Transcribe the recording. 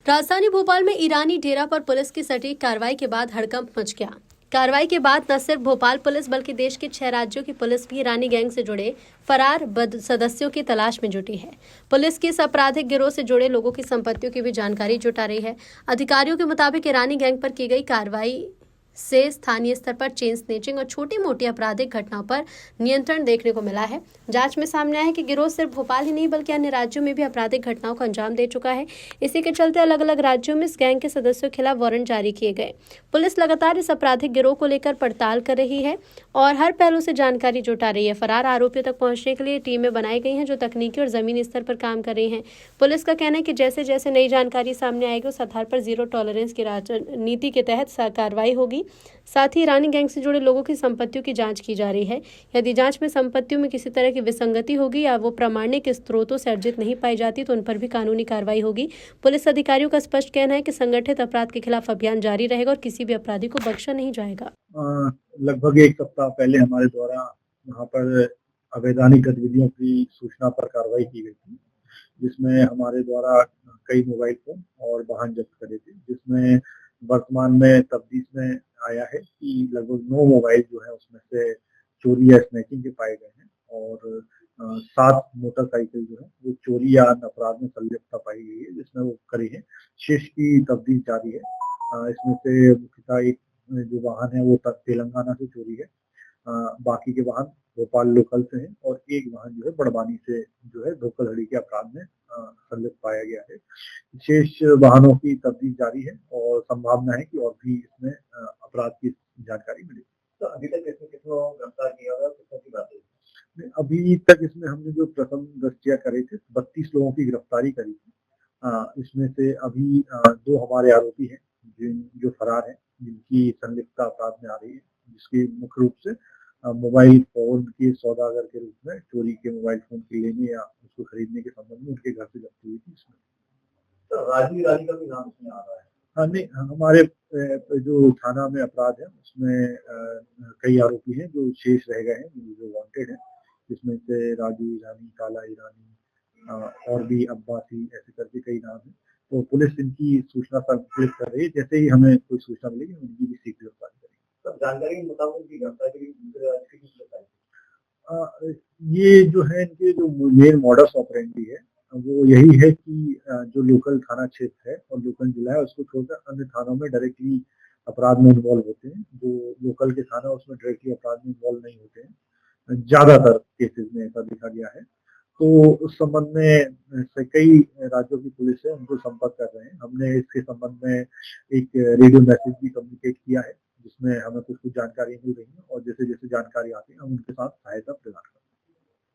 राजधानी भोपाल में ईरानी डेरा पर पुलिस की सटीक कार्रवाई के बाद हड़कंप मच गया। कार्रवाई के बाद न सिर्फ भोपाल पुलिस बल्कि देश के 6 राज्यों की पुलिस भी ईरानी गैंग से जुड़े फरार सदस्यों की तलाश में जुटी है। पुलिस की इस आपराधिक गिरोह से जुड़े लोगों की संपत्तियों की भी जानकारी जुटा रही है। अधिकारियों के मुताबिक ईरानी गैंग पर की गई कार्रवाई से स्थानीय स्तर पर चेन स्नेचिंग और छोटी मोटी आपराधिक घटनाओं पर नियंत्रण देखने को मिला है। जांच में सामने आया है कि गिरोह सिर्फ भोपाल ही नहीं बल्कि अन्य राज्यों में भी आपराधिक घटनाओं को अंजाम दे चुका है। इसी के चलते अलग अलग राज्यों में इस गैंग के सदस्यों के खिलाफ वारंट जारी किए गए। पुलिस लगातार इस आपराधिक गिरोह को लेकर पड़ताल कर रही है और हर पहलू से जानकारी जुटा रही है। फरार आरोपियों तक पहुंचने के लिए टीमें बनाई गई हैं जो तकनीकी और जमीनी स्तर पर काम कर रही हैं। पुलिस का कहना है कि जैसे जैसे नई जानकारी सामने आएगी उस आधार पर जीरो टॉलरेंस की नीति के तहत कार्रवाई होगी। साथ ही ईरानी गैंग से जुड़े लोगों की संपत्तियों की जांच की जा रही है। यदि जांच में संपत्तियों में किसी तरह की विसंगति होगी या वो प्रामाणिक स्रोतों से अर्जित नहीं पाई जाती तो उन पर भी कानूनी कार्रवाई होगी। पुलिस अधिकारियों का स्पष्ट कहना है कि संगठित अपराध के खिलाफ अभियान जारी रहेगा और किसी भी अपराधी को बख्शा नहीं जाएगा। लगभग एक सप्ताह पहले हमारे द्वारा यहाँ पर अवैधानिक गतिविधियों की सूचना पर कार्रवाई की गई थी, जिसमें हमारे द्वारा कई मोबाइल फोन और वाहन जब्त करे थे, जिसमें वर्तमान में तफ्तीश में आया है कि लगभग 9 मोबाइल जो है उसमें से चोरी या स्नैचिंग के पाए गए हैं और 7 मोटरसाइकिल जो है वो चोरी या अन्य अपराध में संलिप्तता पाई गई है, जिसमें वो करी है। शेष की तफ्तीश जारी है। इसमें से मुख्यतः एक जो वाहन है वो तेलंगाना से चोरी है, बाकी के वाहन भोपाल लोकल से हैं और एक वाहन जो है बड़वानी से जो है धोखाधड़ी के अपराध में संलिप्त पाया गया है। शेष वाहनों की तफ्तीश जारी है और संभावना है कि और भी इसमें अपराध की जानकारी मिलेगी। तो अभी तक इसमें कितनों गिरफ्तार किया होगा, कितनों की बात है? अभी तक इसमें हमने जो प्रथम दस्तिया करे थे 32 लोगों की गिरफ्तारी करी थी। इसमें से अभी 2 हमारे आरोपी हैं जो फरार हैं, जिनकी संलिप्तता अपराध में आ रही है, जिसकी मुख्य रूप से मोबाइल फोन के सौदागर के रूप में चोरी के मोबाइल फोन के लेने या उसको खरीदने के संबंध में उनके घर से जब्त हुई थी। इसमें तो राजू ईरानी का भी नाम इसमें आ रहा है। हाँ, नहीं, हमारे जो थाना में अपराध है उसमें कई आरोपी हैं जो शेष रह गए हैं, जो वांटेड हैं, जिसमें से राजू ईरानी, काला ईरानी और भी अब्बासी, ऐसे करके कई नाम हैं। तो पुलिस इनकी सूचना पर पुलिस कर रही है। जैसे ही हमें कोई सूचना मिलेगी उनकी भी शीघ्र गिरफ्तारी करेगी। जानकारी के मुताबिक उनकी गिरफ्तारी दूसरे राज्य की बताई। ये जो है इनके जो मेन मॉडस ऑपरेंडी है वो यही है कि जो लोकल थाना क्षेत्र है और लोकल जिला है उसको छोड़कर अन्य थानों में डायरेक्टली अपराध में इन्वॉल्व होते हैं। जो लोकल के थाना उसमें डायरेक्टली अपराध में इन्वॉल्व नहीं होते हैं, ज्यादातर केसेस में ऐसा देखा गया है। तो उस संबंध में से कई राज्यों की पुलिस है उनको संपर्क कर रहे हैं। हमने इसके संबंध में एक रेडियो मैसेज भी कम्युनिकेट किया है, जिसमें हमें कुछ जानकारी मिल रही है और जैसे जैसे जानकारी आती है हम उनके साथ सहायता प्रदान